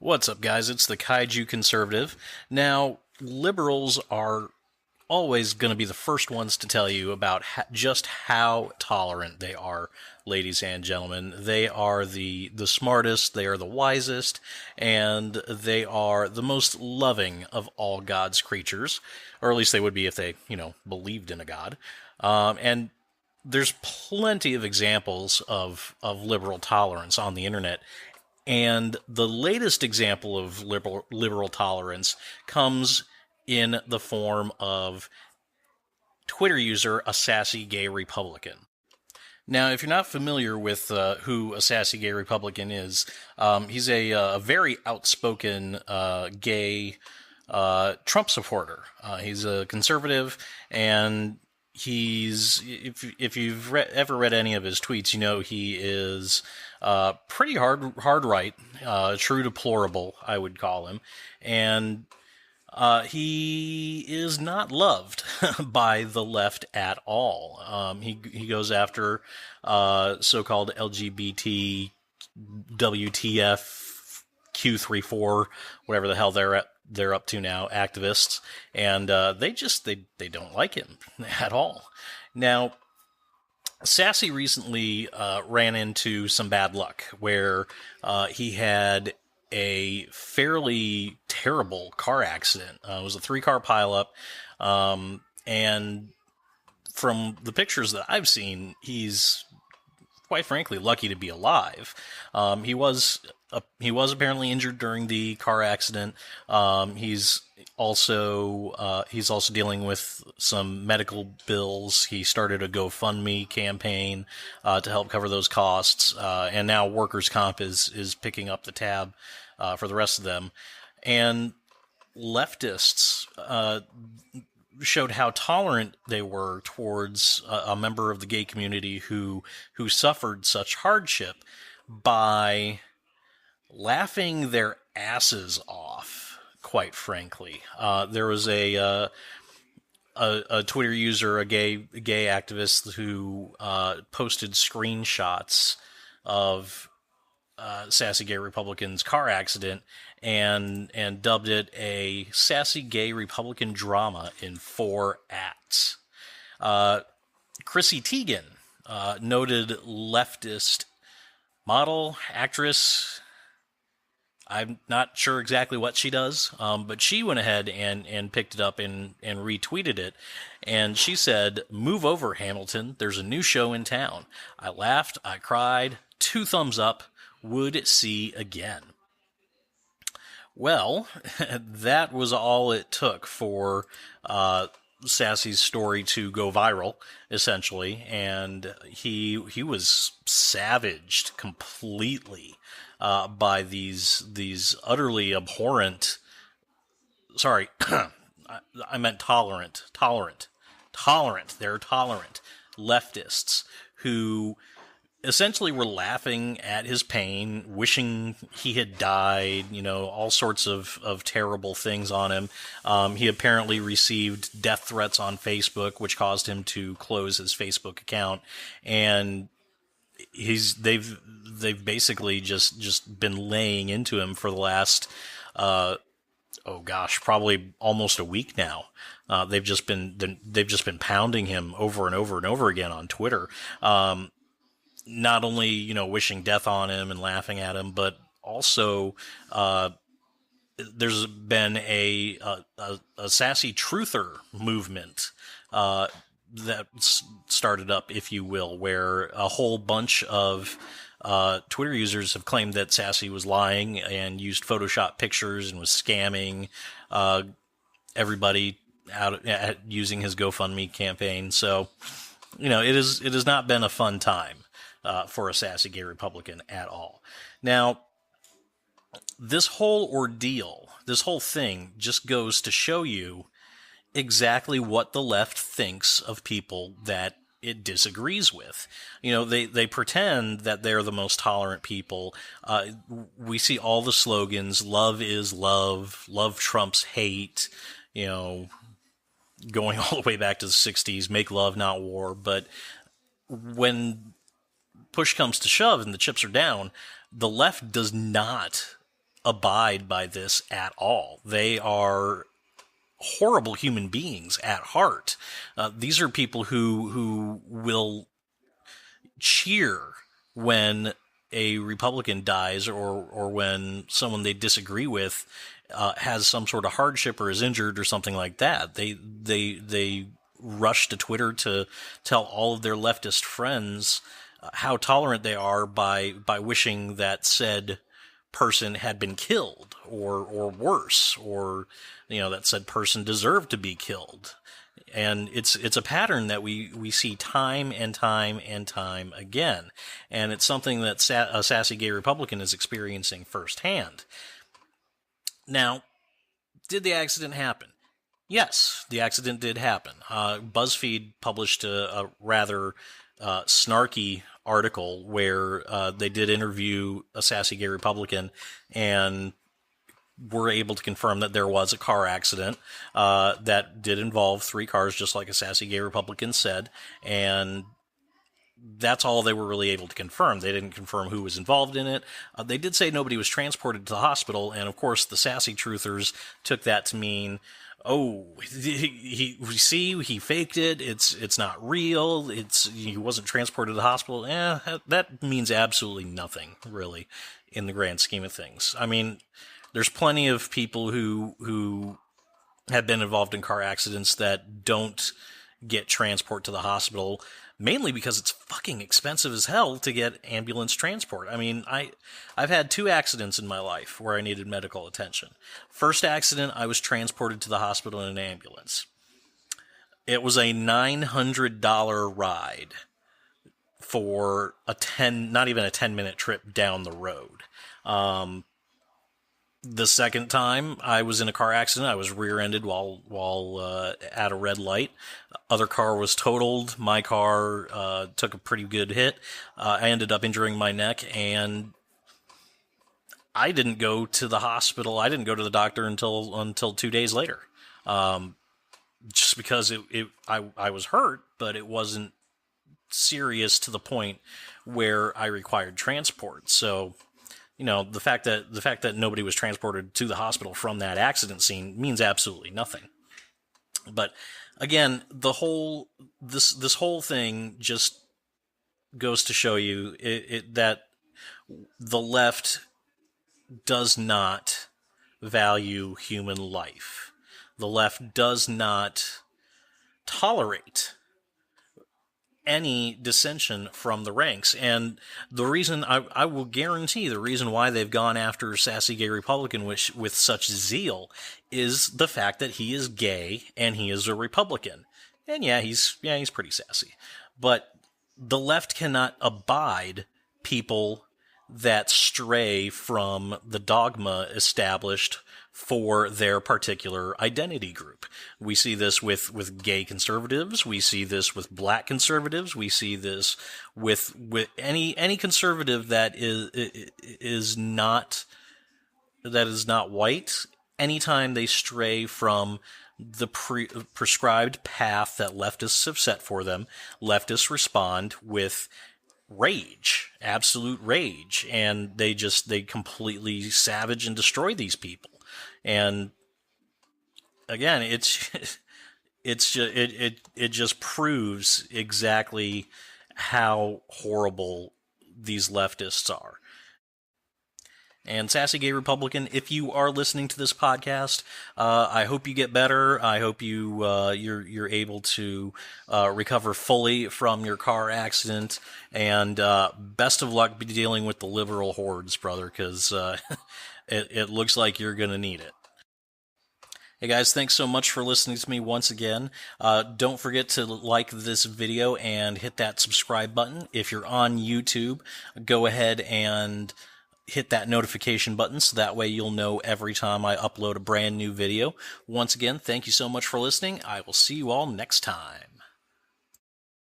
What's up, guys? It's the Kaiju Conservative. Now, liberals are always going to be the first ones to tell you about just how tolerant they are, ladies and gentlemen. They are the smartest, they are the wisest, and they are the most loving of all God's creatures. Or at least they would be if they, believed in a God. And there's plenty of examples of liberal tolerance on the internet. And the latest example of liberal tolerance comes in the form of Twitter user a Sassy Gay Republican. Now, if you're not familiar with who a Sassy Gay Republican is, he's a very outspoken gay Trump supporter. He's a conservative, and if you've ever read any of his tweets, you know he is pretty hard right, true deplorable, I would call him, and he is not loved by the left at all. He goes after so-called LGBT WTF Q34, whatever the hell they're up to now, activists, and they don't like him at all. Now, Sassy recently ran into some bad luck where he had a fairly terrible car accident. It was a 3-car pileup, and from the pictures that I've seen, he's quite frankly lucky to be alive. He was apparently injured during the car accident. He's also dealing with some medical bills. He started a GoFundMe campaign to help cover those costs, and now workers' comp is picking up the tab for the rest of them. And leftists showed how tolerant they were towards a member of the gay community who suffered such hardship by laughing their asses off, quite frankly. There was a Twitter user, a gay activist, who posted screenshots of Sassy Gay Republican's car accident and dubbed it a Sassy Gay Republican drama in 4 acts. Chrissy Teigen, noted leftist model, actress, I'm not sure exactly what she does, but she went ahead and picked it up and retweeted it. And she said, "Move over, Hamilton. There's a new show in town. I laughed, I cried, 2 thumbs up, would see again." Well, that was all it took for Sassy's story to go viral, essentially, and he was savaged completely by these utterly abhorrent. Sorry, I meant tolerant. They're tolerant leftists who essentially were laughing at his pain, wishing he had died, all sorts of terrible things on him. He apparently received death threats on Facebook, which caused him to close his Facebook account. And they've basically just been laying into him for the last, probably almost a week now. They've just been pounding him over and over and over again on Twitter. Not only, wishing death on him and laughing at him, but also, there's been a sassy truther movement, that started up, if you will, where a whole bunch of, Twitter users have claimed that Sassy was lying and used Photoshop pictures and was scamming, everybody out using his GoFundMe campaign. So, it has not been a fun time for a Sassy Gay Republican at all. Now, this whole ordeal, this whole thing just goes to show you exactly what the left thinks of people that it disagrees with. They pretend that they're the most tolerant people. We see all the slogans: love is love, love trumps hate, going all the way back to the 60s, make love, not war. But when push comes to shove and the chips are down, the left does not abide by this at all. They are horrible human beings at heart. These are people who will cheer when a Republican dies or when someone they disagree with has some sort of hardship or is injured or something like that. They rush to Twitter to tell all of their leftist friends how tolerant they are by wishing that said person had been killed or worse, or that said person deserved to be killed. And it's a pattern that we see time and time and time again. And it's something that a Sassy Gay Republican is experiencing firsthand. Now, did the accident happen? Yes, the accident did happen. BuzzFeed published a rather snarky article where they did interview a Sassy Gay Republican and were able to confirm that there was a car accident that did involve 3 cars, just like a Sassy Gay Republican said, and that's all they were really able to confirm. They didn't confirm who was involved in it. They did say nobody was transported to the hospital, and of course the Sassy truthers took that to mean, oh, he faked it. It's not real. He wasn't transported to the hospital. That means absolutely nothing, really, in the grand scheme of things. I mean, there's plenty of people who have been involved in car accidents that don't get transport to the hospital, mainly because it's fucking expensive as hell to get ambulance transport. I mean, I've had 2 accidents in my life where I needed medical attention. First accident, I was transported to the hospital in an ambulance. It was a $900 ride for not even a 10-minute trip down the road. The second time I was in a car accident, I was rear-ended while at a red light. Other car was totaled. My car took a pretty good hit. I ended up injuring my neck, and I didn't go to the hospital. I didn't go to the doctor until 2 days later, just because I was hurt, but it wasn't serious to the point where I required transport. So, the fact that nobody was transported to the hospital from that accident scene means absolutely nothing. But again, this whole thing just goes to show you that the left does not value human life. The left does not tolerate any dissension from the ranks. And the reason, I will guarantee the reason why they've gone after Sassy Gay Republican with such zeal is the fact that he is gay and he is a Republican. And he's pretty sassy. But the left cannot abide people that stray from the dogma established for their particular identity group. We see this with gay conservatives. We see this with black conservatives. We see this with any conservative that is not white. Anytime they stray from the prescribed path that leftists have set for them, leftists respond with rage, absolute rage, and they completely savage and destroy these people. And again, it just proves exactly how horrible these leftists are. And Sassy Gay Republican, if you are listening to this podcast, I hope you get better. I hope you're able to recover fully from your car accident, and best of luck dealing with the liberal hordes, brother, because it looks like you're gonna need it. Hey guys, thanks so much for listening to me once again. Don't forget to like this video and hit that subscribe button. If you're on YouTube, go ahead and hit that notification button so that way you'll know every time I upload a brand new video. Once again, thank you so much for listening. I will see you all next time.